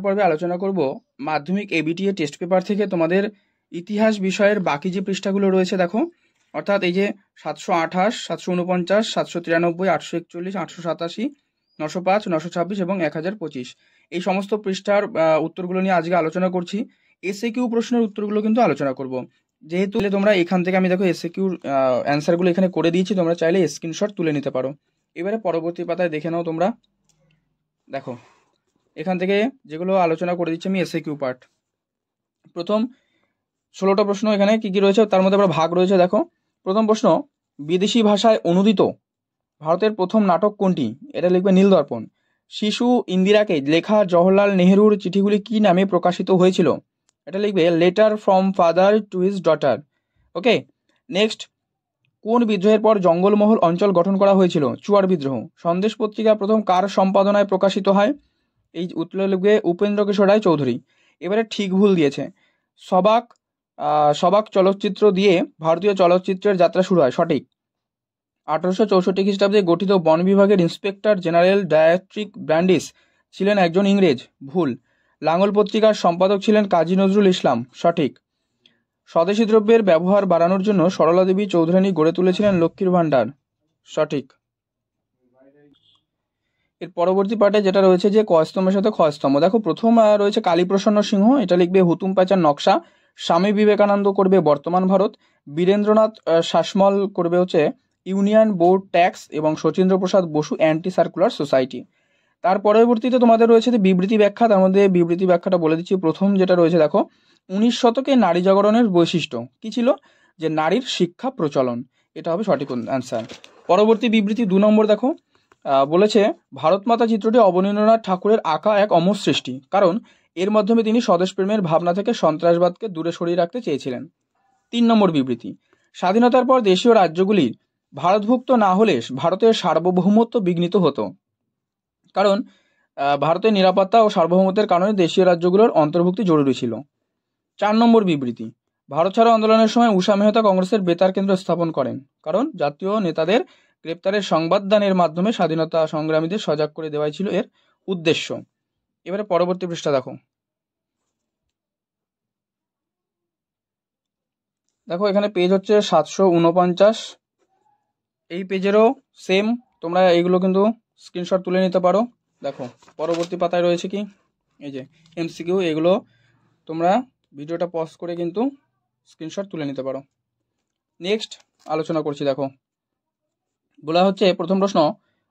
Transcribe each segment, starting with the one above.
পর্বে আলোচনা করব মাধ্যমিক এবিটিএ টেস্ট পেপার থেকে তোমাদের ইতিহাস বিষয়ের বাকি যে পৃষ্ঠাগুলো রয়েছে দেখো, অর্থাৎ এই যে 728, 749, 793, 841, 887, 905, 926 এবং 1025 এই সমস্ত পৃষ্ঠার উত্তরগুলো নিয়ে আজকে আলোচনা করছি। এসএকিউ প্রশ্নের উত্তরগুলো কিন্তু আলোচনা করব। যেহেতু তোমরা এখান থেকে আমি দেখো এসএকিউর অ্যান্সারগুলো এখানে করে দিয়েছি, তোমরা চাইলে স্ক্রিনশট তুলে নিতে পারো। এবারে পরবর্তী পাতায় দেখে নাও তোমরা। দেখো এখান থেকে যেগুলো আলোচনা করে দিচ্ছি আমি এসএকিউ পার্ট। প্রথম 16টা প্রশ্ন এখানে কি কি রয়েছে তার মধ্যে আবার ভাগ রয়েছে। দেখো প্রথম প্রশ্ন, বিদেশি ভাষায় অনুদিত ভারতের প্রথম নাটক কোনটি? এটা লিখবে নীলদর্পণ। শিশু ইন্দিরাকে লেখা জওহরলাল নেহেরুর চিঠিগুলি কি নামে প্রকাশিত হয়েছিল? এটা লিখবে letter from father to his daughter. Okay, next, কোন বিদ্রোহের পর জঙ্গলমহল অঞ্চল গঠন করা হয়েছিল? চুয়ার বিদ্রোহ। সন্দেশ পত্রিকা প্রথম কার সম্পাদনায় প্রকাশিত হয়? এই উত্তর লিখবে উপেন্দ্র কিশোর রায় চৌধুরী। এবারে ঠিক ভুল দিয়েছে। সবাক সবাক চলচ্চিত্র দিয়ে ভারতীয় চলচ্চিত্রের যাত্রা শুরু হয়, সঠিক। 1864 খ্রিস্টাব্দে গঠিত বন বিভাগের ইন্সপেক্টর জেনারেল ডায়াট্রিক ব্র্যান্ডিস ছিলেন একজন ইংরেজ, ভুল। লাঙ্গল পত্রিকার সম্পাদক ছিলেন কাজী নজরুল ইসলাম, সঠিক। স্বদেশী দ্রব্যের ব্যবহার বাড়ানোর জন্য সরলা দেবী চৌধুরানী গড়ে তুলেছিলেন লক্ষ্মীর ভাণ্ডার, সঠিক। এর পরবর্তী পার্টে যেটা রয়েছে যে কস্তম্ভের সাথে ক্ষস্তম্ভ, দেখো প্রথম রয়েছে কালীপ্রসন্ন সিংহ, এটা লিখবে হুতুম প্যাঁচার নকশা। স্বামী বিবেকানন্দ করবে বর্তমান ভারত। বীরেন্দ্রনাথ শাসমল করবে হচ্ছে ইউনিয়ন বোর্ড ট্যাক্স এবং শচীন্দ্র প্রসাদ বসু অ্যান্টি সার্কুলার সোসাইটি। তার পরবর্তীতে তোমাদের রয়েছে যে বিবৃতি ব্যাখ্যা, তার মধ্যে বিবৃতি ব্যাখ্যাটা বলে দিচ্ছি। প্রথম যেটা রয়েছে দেখো, 19 শতকে নারী জাগরণের বৈশিষ্ট্য কি ছিল? যে নারীর শিক্ষা প্রচলন, এটা হবে সঠিক অ্যান্সার। পরবর্তী বিবৃতি 2 নম্বর দেখো, বলেছে ভারত মাতা চিত্রটি অবনীন্দ্রনাথ ঠাকুরের আঁকা এক অমর সৃষ্টি, কারণ এর মাধ্যমে তিনি স্বদেশপ্রেমের ভাবনা থেকে সন্ত্রাসবাদকে দূরে সরিয়ে রাখতে চেয়েছিলেন। 3 নম্বর বিবৃতি, স্বাধীনতার পর দেশীয় রাজ্যগুলি ভারতভুক্ত না হলে ভারতের সার্বভৌমত্ব বিঘ্নিত হতো, কারণ ভারতের নিরাপত্তা ও সার্বভৌমত্বের কারণে দেশীয় রাজ্যগুলোর অন্তর্ভুক্তি জরুরি ছিল। 4 নম্বর বিবৃতি, ভারত ছাড়ো আন্দোলনের সময় উষা মেহতা কংগ্রেসের বেতার কেন্দ্র স্থাপন করেন, কারণ জাতীয় নেতাদের গ্রেপ্তারের সংবাদদানের মাধ্যমে স্বাধীনতা সংগ্রামীদের সজাগ করে দেওয়াই ছিল এর উদ্দেশ্য। এবারে পরবর্তী পৃষ্ঠা দেখো। দেখো এখানে পেজ হচ্ছে 749। এই পেজেরও সেম, তোমরা এইগুলো কিন্তু স্ক্রিনশট তুলে নিতে পারো। দেখো পরবর্তী পাতায় রয়েছে কি, এই যে এমসিকিউ, এগুলো তোমরা ভিডিওটা পজ করে কিন্তু স্ক্রিনশট তুলে নিতে পারো। নেক্সট আলোচনা করছি। দেখো বলা হচ্ছে প্রথম প্রশ্ন,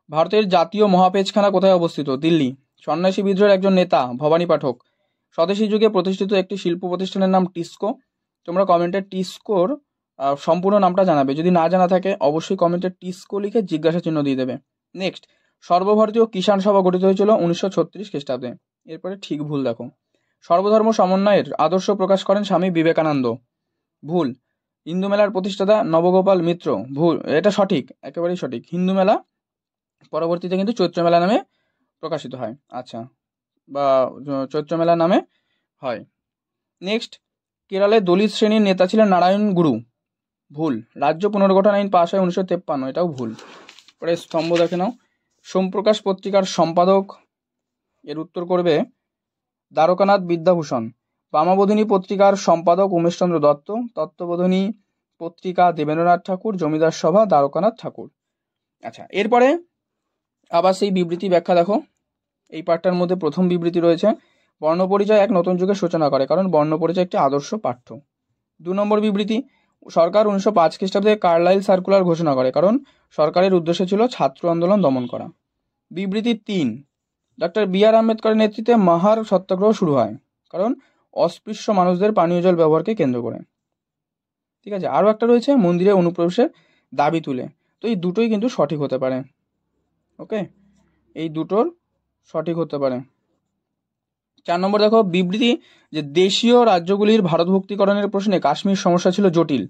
ভারতের জাতীয় মহাপেজখানা কোথায় অবস্থিত? দিল্লি। সন্ন্যাসী বিদ্রোহের একজন নেতা ভবানী পাঠক। স্বদেশী যুগে প্রতিষ্ঠিত একটি শিল্প প্রতিষ্ঠানের নাম টিস্কো। তোমরা কমেন্টে টিস্কোর সম্পূর্ণ নামটা জানাবে, যদি না জানা থাকে অবশ্যই কমেন্টে টিস্কো লিখে জিজ্ঞাসা চিহ্ন দিয়ে দেবে। নেক্সট, সর্বভারতীয় কিষাণ সভা গঠিত হয়েছিল 1936 খ্রিস্টাব্দে। এরপরে ঠিক ভুল দেখো। সর্বধর্ম সমন্বয়ের আদর্শ প্রকাশ করেন স্বামী বিবেকানন্দ, ভুল। হিন্দু মেলার প্রতিষ্ঠাতা নবগোপাল মিত্র, ভুল। এটা সঠিক, একেবারেই সঠিক। হিন্দু মেলা পরবর্তীতে কিন্তু চৈত্র মেলা নামে প্রকাশিত হয়, আচ্ছা, বা চৈত্র মেলা নামে হয়। নেক্সট, কেরলে দলিত শ্রেণীর নেতা ছিলেন নারায়ণ গুরু, ভুল। রাজ্য পুনর্গঠন আইন পাশ হয় 1953, এটাও ভুল। পরে স্তম্ভ দেখে নাও। সোমপ্রকাশ পত্রিকার সম্পাদক, এর উত্তর করবে দ্বারকানাথ বিদ্যাভূষণ। বামাবোধিনী পত্রিকার সম্পাদক উমেশচন্দ্র দত্ত। তত্ত্ববোধিনী পত্রিকা দেবেন্দ্রনাথ ঠাকুর। জমিদার সভা দ্বারকানাথ ঠাকুর। আচ্ছা, এরপরে আবার সেই বিবৃতি ব্যাখ্যা দেখো। এই পাঠটার মধ্যে প্রথম বিবৃতি রয়েছে, বর্ণপরিচয় এক নতুন যুগের সূচনা করে, কারণ বর্ণপরিচয় একটি আদর্শ পাঠ্য। 2 নম্বর বিবৃতি, সরকার 1905 খ্রিস্টাব্দে কার্লাইল সার্কুলার ঘোষণা করে, কারণ সরকারের উদ্দেশ্য ছিল ছাত্র আন্দোলন দমন করা। বিবৃতি 3, ডক্টর বি.আর. আম্বেদকরের নেতৃত্বে মাহার সত্যাগ্রহ শুরু হয়, কারণ অস্পৃশ্য মানুষদের পানীয় জল ব্যবহারকে কেন্দ্র করে। ঠিক আছে, আরও একটা রয়েছে মন্দিরে অনুপ্রবেশের দাবি তুলে। তো এই দুটোই কিন্তু সঠিক হতে পারে। ওকে, এই দুটোর সঠিক হতে পারে। 4 নম্বর দেখো বিবৃতি, যে দেশীয় রাজ্যগুলির ভারতভুক্তিকরণের প্রশ্নে কাশ্মীর সমস্যা ছিল জটিল।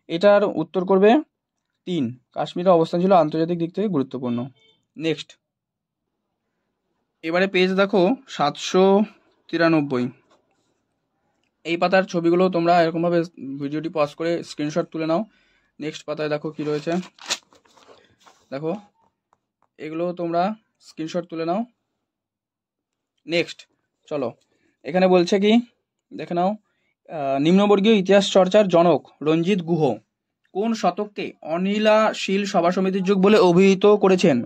এটার উত্তর করবে 3, কাশ্মীরের অবস্থান ছিল আন্তর্জাতিক দিক থেকে গুরুত্বপূর্ণ। নেক্সট, এবারে পেজ দেখো 793। এই পাতার ছবিগুলো তোমরা এরকমভাবে ভিডিওটি পজ করে স্ক্রিনশট তুলে নাও। নেক্সট পাতায় দেখো কি রয়েছে, দেখো এগুলো তোমরা স্ক্রিনশট তুলে নাও। নেক্সট, চলো, এখানে বলছে কি দেখে নাও, নিম্নবর্গীয় ইতিহাস চর্চার জনক রঞ্জিত গুহ কোন শতককে অনীলাশীল সভা সমিতির যুগ বলে অভিহিত করেছেন?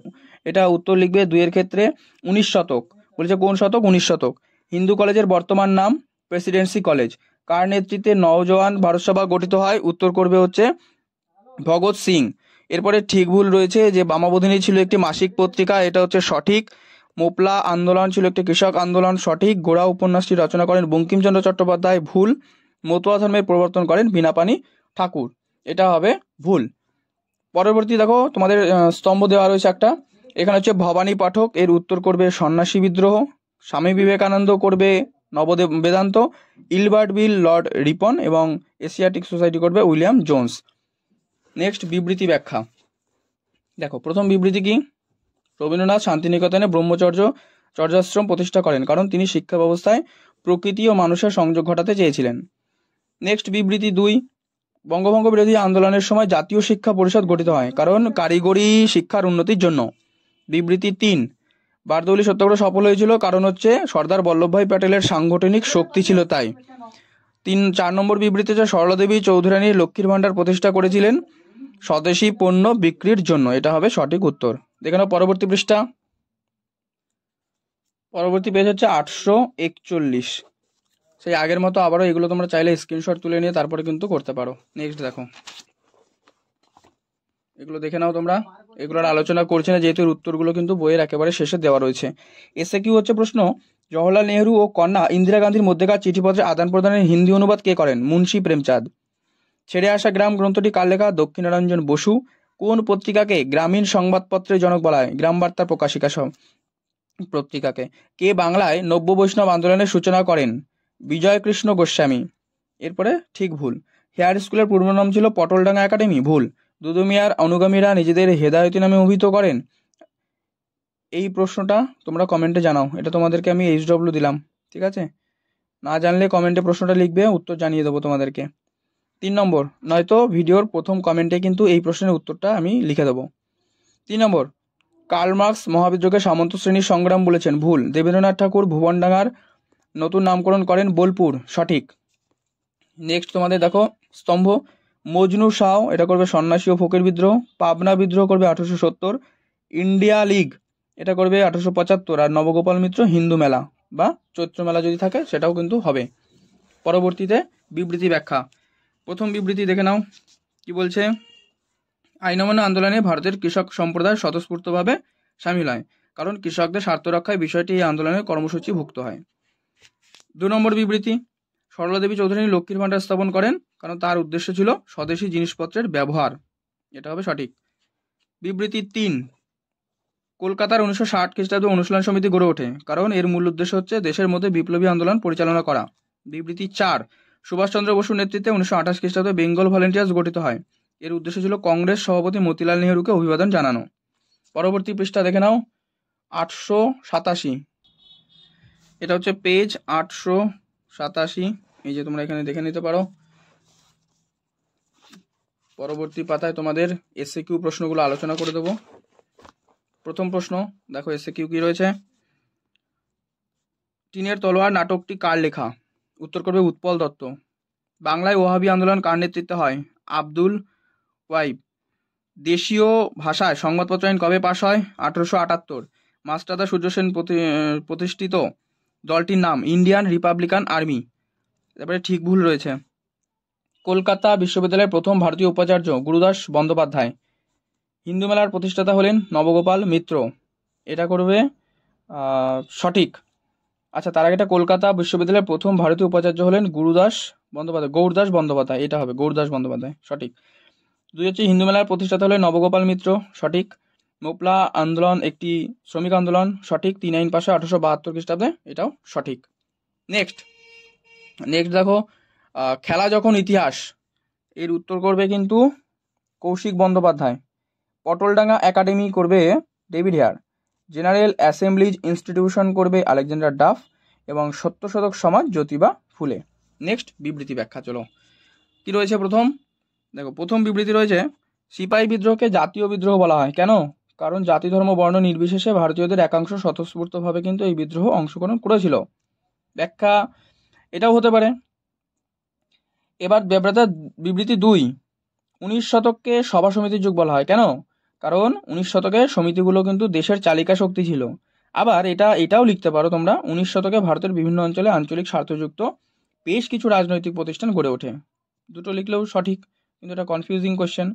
এটা উত্তর লিখবে 2 এর ক্ষেত্রে 19 শতক। বলেছে কোন শতক? 19 শতক। হিন্দু কলেজের বর্তমান নাম প্রেসিডেন্সি কলেজ। কার নেতৃত্বে নওজওয়ান ভারত সভা গঠিত হয়? উত্তর করবে হচ্ছে ভগৎ সিং। এরপরে ঠিক ভুল রয়েছে যে বামাবোধিনী ছিল একটি মাসিক পত্রিকা, এটা হচ্ছে সঠিক। মোপলা আন্দোলন ছিল একটি কৃষক আন্দোলন, সঠিক। গোড়া উপন্যাসটি রচনা করেন বঙ্কিমচন্দ্র চট্টোপাধ্যায়, ভুল। মতুয়া ধর্মের প্রবর্তন করেন বীণাপানি ঠাকুর, এটা হবে ভুল। পরবর্তী দেখো তোমাদের স্তম্ভ দেওয়া রয়েছে একটা, এখানে হচ্ছে ভবানী পাঠক, এর উত্তর করবে সন্ন্যাসী বিদ্রোহ। স্বামী বিবেকানন্দ করবে নবদেব Vedanta. Ilbert bill lord Ripon এবং এশিয়াটিক সোসাইটি করবে উইলিয়াম জোন্স। নেক্সট, বিবৃতি ব্যাখ্যা। দেখো, প্রথম বিবৃতি কি? রবীন্দ্রনাথ শান্তিনিকেতনে ব্রহ্মচর্য চর্যাশ্রম প্রতিষ্ঠা করেন কারণ তিনি শিক্ষা ব্যবস্থায় প্রকৃতি ও মানুষের সংযোগ ঘটাতে চেয়েছিলেন। নেক্সট, বিবৃতি 2, বঙ্গভঙ্গ বিরোধী আন্দোলনের সময় জাতীয় শিক্ষা পরিষদ গঠিত হয় কারণ কারিগরি শিক্ষার উন্নতির জন্য। বিবৃতি 3, বারদৌলি সত্যাগ্রহ সফল হয়েছিল কারণ হচ্ছে সর্দার বল্লভভাই প্যাটেলের সাংগঠনিক শক্তি ছিল তাই। 4 নম্বর বিবৃতি হচ্ছে সরলা দেবী চৌধুরানী লক্ষ্মীর ভাণ্ডার প্রতিষ্ঠা করেছিলেন স্বদেশী পণ্য বিক্রির জন্য, এটা হবে সঠিক উত্তর। দেখে নাও পরবর্তী পৃষ্ঠা, পরবর্তী পেজ হচ্ছে 841। সেই আগের মতো আবারও এগুলো তোমরা চাইলে স্ক্রিনশট তুলে নিয়ে তারপরে কিন্তু করতে পারো। নেক্সট দেখো, এগুলো দেখে নাও তোমরা, এগুলোর আলোচনা করছি না যেহেতু উত্তরগুলো কিন্তু বইয়ের একেবারে শেষে দেওয়া রয়েছে। এসে কি হচ্ছে প্রশ্ন, জওহরলাল নেহরু ও কন্যা ইন্দিরা গান্ধীর মধ্যেকার চিঠিপত্রের আদান প্রদানের হিন্দি অনুবাদ কে করেন? মুন্সি প্রেমচাঁদ। ছেড়ে আসা গ্রাম গ্রন্থটি কার লেখা? দক্ষিণারঞ্জন বসু। কোন পত্রিকাকে গ্রামীণ সংবাদপত্রের জনক বলা হয়? গ্রাম বার্তার প্রকাশিকা সব পত্রিকাকে। কে বাংলায় নব্য বৈষ্ণব আন্দোলনের সূচনা করেন? বিজয় কৃষ্ণ গোস্বামী। এরপরে ঠিক ভুল, হেয়ার স্কুলের পূর্ব নাম ছিল পটলডাঙ্গা একাডেমি, ভুল। দুদু মিয়ার অনুগামীরা নিজেদের হেদায়তি নামে অভিহিত করেন। এই প্রশ্নটা তোমরা কমেন্টে জানাও, এটা তোমাদেরকে আমি HW দিলাম, ঠিক আছে? না জানলে কমেন্টে প্রশ্নটা লিখবে, উত্তর জানিয়ে দেবো তোমাদেরকে। 3 নম্বর, নয়তো ভিডিওর প্রথম কমেন্টে কিন্তু এই প্রশ্নের উত্তরটা আমি লিখে দেবো। 3 নম্বর, কার্ল মার্কস মহাবিদ্রোহকে সামন্ত শ্রেণীর সংগ্রাম বলেছেন, ভুল। দেবেন্দ্রনাথ ঠাকুর ভুবনডাঙ্গার নতুন নামকরণ করেন বোলপুর, সঠিক। নেক্সট তোমাদের দেখো স্তম্ভ, মজনু শাহ এটা করবে সন্ন্যাসী ও ফকির বিদ্রোহ। পাবনা বিদ্রোহ করবে 1870। ইন্ডিয়া লীগ এটা করবে 1875। আর নবগোপাল মিত্র হিন্দু মেলা বা চৈত্র মেলা যদি থাকে সেটাও কিন্তু হবে। পরবর্তীতে বিবৃতি ব্যাখ্যা। প্রথম বিবৃতি দেখে নাও কি বলছে, আইন অমান্য আন্দোলনে ভারতের কৃষক সম্প্রদায় স্বতঃস্ফূর্তভাবে সামিল হয় কারণ কৃষকদের স্বার্থ রক্ষায় বিষয়টি এই আন্দোলনের কর্মসূচিভুক্ত হয়। 2 নম্বর বিবৃতি, সরলা দেবী চৌধুরানী লক্ষ্মীর ভাণ্ডার স্থাপন করেন কারণ তার উদ্দেশ্য ছিল স্বদেশী জিনিসপত্রের ব্যবহার, এটা হবে সঠিক। বিবৃতি 3, কলকাতার 1960 খ্রিস্টাব্দে অনুশীলন সমিতি গড়ে ওঠে কারণ এর মূল উদ্দেশ্য হচ্ছে দেশের মধ্যে বিপ্লবী আন্দোলন পরিচালনা করা। বিবৃতি 4, সুভাষচন্দ্র বসুর নেতৃত্বে 1928 খ্রিস্টাব্দে বেঙ্গল ভলেন্টিয়ার্স গঠিত হয়, এর উদ্দেশ্য ছিল কংগ্রেস সভাপতি মতিলাল নেহরুকে অভিবাদন জানানো। পরবর্তী পৃষ্ঠা দেখে নাও 887, এটা হচ্ছে পেজ 887, এই যে তোমরা এখানে দেখে নিতে পারো। পরবর্তী পাতায় তোমাদের SAQ প্রশ্নগুলো আলোচনা করে দেবো। প্রথম প্রশ্ন দেখো SAQ কি রয়েছে, টিনের তলোয়ার নাটকটি কার লেখা? উত্তর করবে উৎপল দত্ত। বাংলায় ওহাবি আন্দোলন কার নেতৃত্বে হয়? আব্দুল ওয়াইব। দেশীয় ভাষায় সংবাদপত্র আইন কবে পাশ হয়? 1878। মাস্টারদা সূর্য সেন প্রতিষ্ঠিত দলটির নাম ইন্ডিয়ান রিপাবলিকান আর্মি। তারপরে ঠিক ভুল রয়েছে। কলকাতা বিশ্ববিদ্যালয়ের প্রথম ভারতীয় উপাচার্য গুরুদাস বন্দ্যোপাধ্যায়। হিন্দু মেলার প্রতিষ্ঠাতা হলেন নবগোপাল মিত্র, এটা করবে সঠিক। আচ্ছা, তার আগে এটা কলকাতা বিশ্ববিদ্যালয়ের প্রথম ভারতীয় উপাচার্য হলেন গৌরদাস বন্দ্যোপাধ্যায়, এটা হবে গৌরদাস বন্দ্যোপাধ্যায়, সঠিক। 2 হচ্ছে হিন্দু মেলার প্রতিষ্ঠাতা হলেন নবগোপাল মিত্র, সঠিক। মোপলা আন্দোলন একটি শ্রমিক আন্দোলন, সঠিক। 3 আইন পাশে 1872 খ্রিস্টাব্দে, এটাও সঠিক। নেক্সট দেখো, খেলা যখন ইতিহাস, এর উত্তর করবে কিন্তু কৌশিক বন্দ্যোপাধ্যায়। পটলডাঙ্গা একাডেমি করবে David Hare. General Assembly's institution করবে আলেকজান্ডার ডাফ এবং সত্যশোধক সমাজ জ্যোতিবা ফুলে। নেক্সট বিবৃতি ব্যাখ্যা। চলো কি রয়েছে প্রথম দেখো, প্রথম বিবৃতি রয়েছে সিপাহী বিদ্রোহকে জাতীয় বিদ্রোহ বলা হয় কেন? কারণ জাতি ধর্ম বর্ণ নির্বিশেষে ভারতীয়দের একাংশ স্বতঃস্ফূর্তভাবে কিন্তু এই বিদ্রোহ অংশগ্রহণ করেছিল। ব্যাখ্যা এটাও হতে পারে। এবার বিবৃতি 2, 19 শতককে সভা সমিতির যুগ বলা হয়। কেন? কারণ 19 শতকে সমিতিগুলো কিন্তু দেশের চালিকা শক্তি ছিল। আবার এটাও লিখতে পারো তোমরা, 19 শতকে ভারতের বিভিন্ন অঞ্চলে আঞ্চলিক স্বার্থযুক্ত বেশ কিছু রাজনৈতিক প্রতিষ্ঠান গড়ে ওঠে। দুটো লিখলেও সঠিক, কিন্তু এটা কনফিউজিং কোশ্চেন।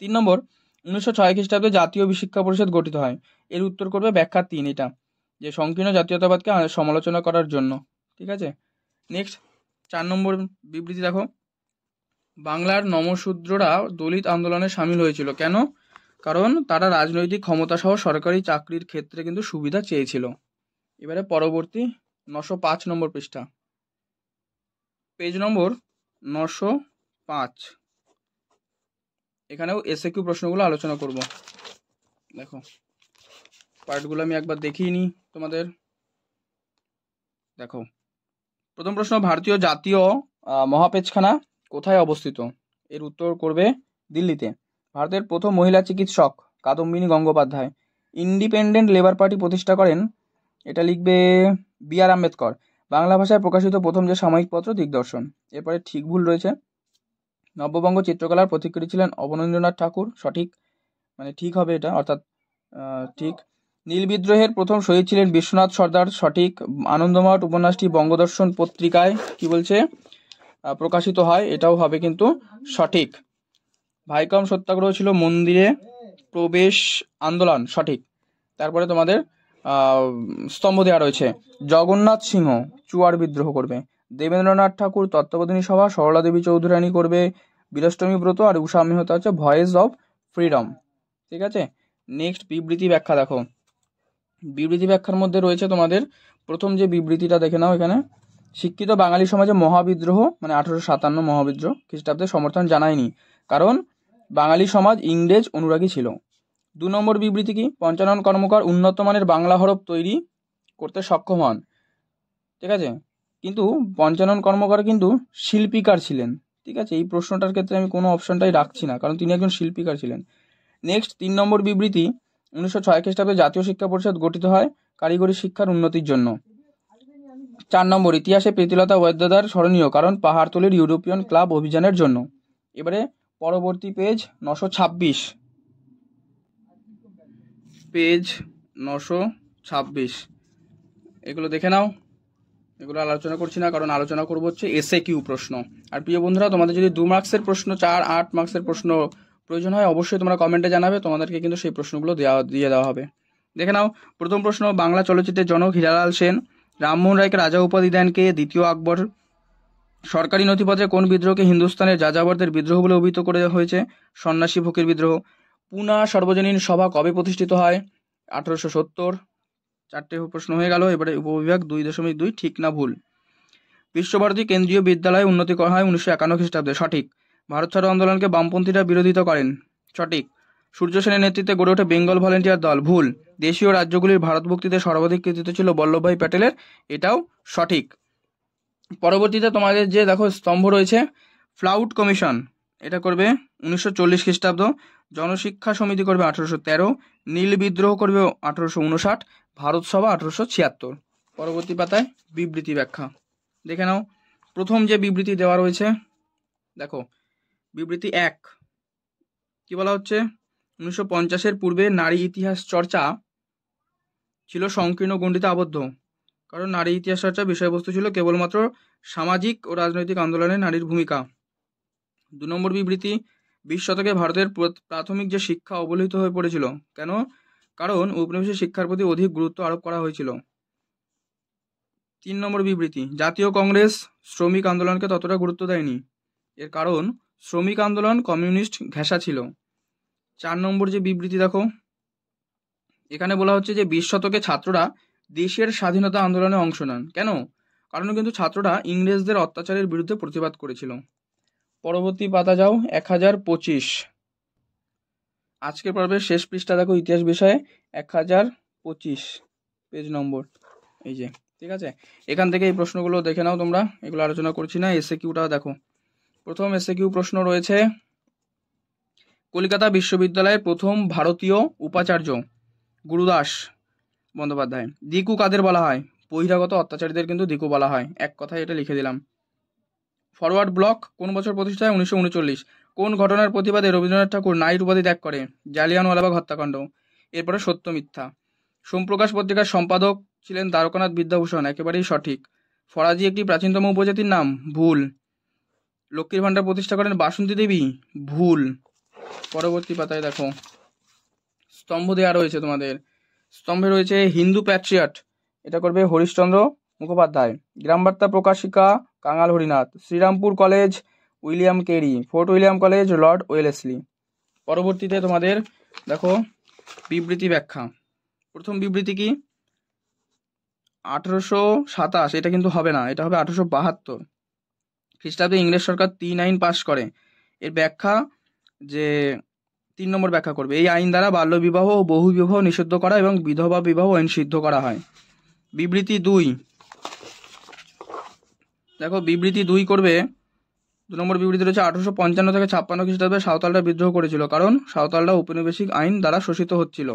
3 নম্বর, 1906 খ্রিস্টাব্দে জাতীয় শিক্ষা পরিষদ গঠিত হয়। এর উত্তর করবে ব্যাখ্যা 3, এটা যে সংকীর্ণ জাতীয়তাবাদকে সমালোচনা করার জন্য। ঠিক আছে, নেক্সট 4 নম্বর বিবৃতি দেখো, বাংলার নমশূদ্ররা দলিত আন্দোলনে সামিল হয়েছিল। কেন? কারণ তারা রাজনৈতিক ক্ষমতা সহ সরকারি চাকরির ক্ষেত্রে কিন্তু সুবিধা চেয়েছিল। এবারে পরবর্তী 905 নম্বর পৃষ্ঠা, পেজ নম্বর 905, এখানেও এসএকিউ প্রশ্নগুলো আলোচনা করব। দেখো পার্টগুলো আমি একবার দেখিয়ে নিই তোমাদের। দেখো, প্রথম প্রশ্ন, ভারতীয় জাতীয় মহাপেজখানা কোথায় অবস্থিত? এর উত্তর করবে দিল্লিতে। ভারতের প্রথম মহিলা চিকিৎসক Kadambini Gangopadhyay. Independent labour party প্রতিষ্ঠা করেন, এটা লিখবে বি.আর. আম্বেদকর। বাংলা ভাষায় প্রকাশিত প্রথম যে সাময়িক পত্র দিগদর্শন। এরপরে ঠিক ভুল রয়েছে। নব্যবঙ্গ চিত্রকলার পথিকৃৎ ছিলেন অবনীন্দ্রনাথ ঠাকুর, সঠিক, মানে ঠিক হবে এটা, অর্থাৎ ঠিক। নীল বিদ্রোহের প্রথম শহীদ ছিলেন বিশ্বনাথ সর্দার, সঠিক। আনন্দমঠ উপন্যাসটি বঙ্গদর্শন পত্রিকায় কি বলছে প্রকাশিত হয়, এটাও হবে কিন্তু সঠিক। ভাইকম সত্যাগ্রহ ছিল মন্দিরে প্রবেশ আন্দোলন, সঠিক। তারপরে তোমাদের স্তম্ভ দেওয়া রয়েছে, জগন্নাথ সিংহ চুয়ার বিদ্রোহ করবে। দেবেন্দ্রনাথ ঠাকুর তত্ত্ববোধিনী সভা, সরলা দেবী চৌধুরানী করবে বীরাষ্টমী ব্রত, আর উষা মেহতা হচ্ছে ভয়েস অফ ফ্রিডম। ঠিক আছে, নেক্সট বিবৃতি ব্যাখ্যা দেখো। বিবৃতি ব্যাখ্যার মধ্যে রয়েছে তোমাদের প্রথম যে বিবৃতিটা দেখে নাও এখানে, শিক্ষিত বাঙালি সমাজে মহাবিদ্রোহ মানে 1857 মহাবিদ্রোহ খ্রিস্টাব্দে সমর্থন জানায়নি, কারণ বাঙালি সমাজ ইংরেজ অনুরাগী ছিল। 2 নম্বর বিবৃতি কি, পঞ্চানন কর্মকার উন্নত মানের বাংলা হরফ তৈরি করতে সক্ষম হন। ঠিক আছে, কিন্তু পঞ্চানন কর্মকার কিন্তু শিল্পীকার ছিলেন। ঠিক আছে, এই প্রশ্নটার ক্ষেত্রে আমি কোনো অপশনটাই রাখছি না, কারণ তিনি একজন শিল্পীকার ছিলেন। নেক্সট 3 নম্বর বিবৃতি, 1906 খ্রিস্টাব্দে জাতীয় শিক্ষা পরিষদ গঠিত হয় কারিগরি শিক্ষার উন্নতির জন্য। 4 নম্বর, ইতিহাসে প্রীতিলতা ওয়াদ্দেদার স্মরণীয়, কারণ পাহাড়তলির ইউরোপিয়ান ক্লাব অভিযানের জন্য। এবারে পরবর্তী পেজ 926, পেজ 926, এগুলো দেখে নাও। এগুলো আলোচনা করছি না, কারণ আলোচনা করবো হচ্ছে এসএকিউ প্রশ্ন। আর প্রিয় বন্ধুরা, তোমাদের যদি 2 মার্কসের প্রশ্ন, 4, 8 মার্কসের প্রশ্ন প্রয়োজন হয়, অবশ্যই তোমরা কমেন্টে জানাবে, তোমাদেরকে কিন্তু সেই প্রশ্নগুলো দিয়ে দেওয়া হবে। দেখে নাও, প্রথম প্রশ্ন, বাংলা চলচ্চিত্রের জনক হীরালাল সেন রামমোহন রায়কে রাজা উপাধি দেন কে? দ্বিতীয় আকবর। সরকারি নথিপত্রে কোন বিদ্রোহকে হিন্দুস্তানের যাযাবরদের বিদ্রোহ বলে অভিহিত করে হয়েছে? সন্ন্যাসী ফকির বিদ্রোহ। পুনা সর্বজনীন সভা কবে প্রতিষ্ঠিত হয়? 1870। 4টে প্রশ্ন হয়ে গেল। এবারে উপবিভাগ 2.2, ঠিক না ভুল? বিশ্বভারতী কেন্দ্রীয় বিদ্যালয়ে উন্নতি করা হয় 1951 খ্রিস্টাব্দে, সঠিক। ভারত ছাড়ো আন্দোলনকে বামপন্থীরা বিরোধিতা করেন, সঠিক। সূর্য সেনের নেতৃত্বে গড়ে ওঠে বেঙ্গল ভলেন্টিয়ার দল, ভুল। দেশীয় রাজ্যগুলির ভারতভক্তিতে সর্বাধিক কৃতিত্ব ছিল বল্লভভাই প্যাটেলের, এটাও সঠিক। পরবর্তীতে তোমাদের যে দেখো স্তম্ভ রয়েছে, ফ্লাউট কমিশন এটা করবে 1940 খ্রিস্টাব্দ, জনশিক্ষা সমিতি করবে 1813, নীল বিদ্রোহ করবে 1859, ভারত সভা 1876। পরবর্তী পাতায় বিবৃতি ব্যাখ্যা দেখে নাও। প্রথম যে বিবৃতি দেওয়া রয়েছে দেখো, বিবৃতি 1 কি বলা হচ্ছে, 1950-এর পূর্বে নারী ইতিহাস চর্চা ছিল সংকীর্ণ গণ্ডিতে আবদ্ধ, কারণ নারী ইতিহাস চর্চার বিষয়বস্তু ছিল কেবলমাত্র সামাজিক ও রাজনৈতিক আন্দোলনে নারীর ভূমিকা। 2 নম্বর বিবৃতি, 20 শতকে ভারতের প্রাথমিক যে শিক্ষা অবহেলিত হয়ে পড়েছিল, কেন? কারণ উপনিবেশিক শিক্ষার প্রতি অধিক গুরুত্ব আরোপ করা হয়েছিল। 3 নম্বর বিবৃতি, জাতীয় কংগ্রেস শ্রমিক আন্দোলনকে ততটা গুরুত্ব দেয়নি, এর কারণ শ্রমিক আন্দোলন কমিউনিস্ট ঘেঁষা ছিল। 4 নম্বর যে বিবৃতি দেখো, এখানে বলা হচ্ছে যে 20 শতকে ছাত্ররা দেশের স্বাধীনতা আন্দোলনে অংশ নেন, কেন? কারণ কিন্তু ছাত্ররা ইংরেজদের অত্যাচারের বিরুদ্ধে প্রতিবাদ করেছিল। পরবর্তী পাতা যাও, 1025, আজকের পর্বের শেষ পৃষ্ঠা দেখো, ইতিহাস বিষয়ে 1025 পেজ নম্বর, এই যে। ঠিক আছে, এখান থেকে এই প্রশ্নগুলো দেখে নাও তোমরা, এগুলো আলোচনা করছি না। এসএকিউটা দেখো, প্রথম এসএকিউ প্রশ্ন রয়েছে, কলকাতা বিশ্ববিদ্যালয়ের প্রথম ভারতীয় উপাচার্য গুরুদাস বন্দ্যোপাধ্যায়। দিকু কাদের বলা হয়? বহিরাগত অত্যাচারীদের কিন্তু দিকু বলা হয়। এক কথায় এটা লিখে দিলাম। ফরওয়ার্ড ব্লক কোন বছর প্রতিষ্ঠা হয়? 1939। কোন ঘটনার প্রতিবাদে রবীন্দ্রনাথ ঠাকুর নাইট উপাধি ত্যাগ করে? জালিয়ানওয়ালাবাগ হত্যাকাণ্ড। এরপরে সত্য মিথ্যা। সোমপ্রকাশ পত্রিকার সম্পাদক ছিলেন দ্বারকানাথ বিদ্যাভূষণ, একেবারেই সঠিক। ফরাজি একটি প্রাচীনতম উপজাতির নাম, ভুল। লক্ষ্মীর ভাণ্ডার প্রতিষ্ঠা করেন বাসন্তী দেবী, ভুল। পরবর্তী পাতায় দেখো, স্তম্ভ দেওয়া রয়েছে তোমাদের। স্তম্ভে রয়েছে হিন্দু প্যাট্রিয়ট, এটা করবে Harishchandra Mukhopadhyay. Grambarta Prakashika Kangal Harinath. Serampore college William Carey. Fort William college lord Wellesley. পরবর্তীতে তোমাদের দেখো বিবৃতি ব্যাখ্যা। প্রথম বিবৃতি কি? 1827, এটা কিন্তু হবে না, এটা হবে 1872 খ্রিস্টাব্দে ইংরেজ সরকার 3 আইন পাশ করে। এর ব্যাখ্যা যে 3 নম্বর ব্যাখ্যা করবে, এই আইন দ্বারা বাল্যবিবাহ ও বহুবিবাহ নিষিদ্ধ করা এবং বিধবা বিবাহ নিষিদ্ধ করা হয়। বিবৃতি 2 দেখো, বিবৃতি 2 করবে 2 নম্বর বিবৃতি রয়েছে 1855 থেকে 56 খ্রিস্টাব্দে সাঁওতালরা বিদ্রোহ করেছিল, কারণ সাঁওতালরা উপনিবেশিক আইন দ্বারা শোষিত হচ্ছিল।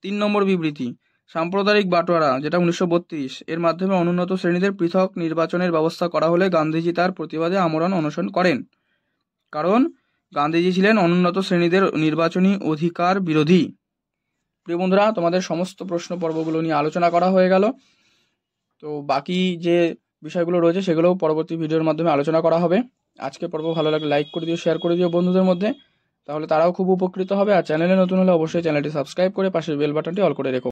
3 নম্বর বিবৃতি, সাম্প্রদায়িক বাটোয়ারা যেটা 1932, এর মাধ্যমে অনুন্নত শ্রেণীদের পৃথক নির্বাচনের ব্যবস্থা করা হলে গান্ধীজি তার প্রতিবাদে আমরণ অনশন করেন, কারণ গান্ধীজি ছিলেন অনুন্নত শ্রেণীদের নির্বাচনী অধিকার বিরোধী। প্রিয় বন্ধুরা, তোমাদের সমস্ত প্রশ্ন পর্বগুলো নিয়ে আলোচনা করা হয়ে গেল। তো বাকি যে বিষয়গুলো রয়েছে সেগুলোও পরবর্তী ভিডিওর মাধ্যমে আলোচনা করা হবে। আজকে পর্ব ভালো লাগলে লাইক করে দিও, শেয়ার করে দিও বন্ধুদের মধ্যে, তাহলে তারাও খুব উপকৃত হবে। আর চ্যানেলে নতুন হলে অবশ্যই চ্যানেলটি সাবস্ক্রাইব করে পাশের বেল বাটনটি অল করে রেখো।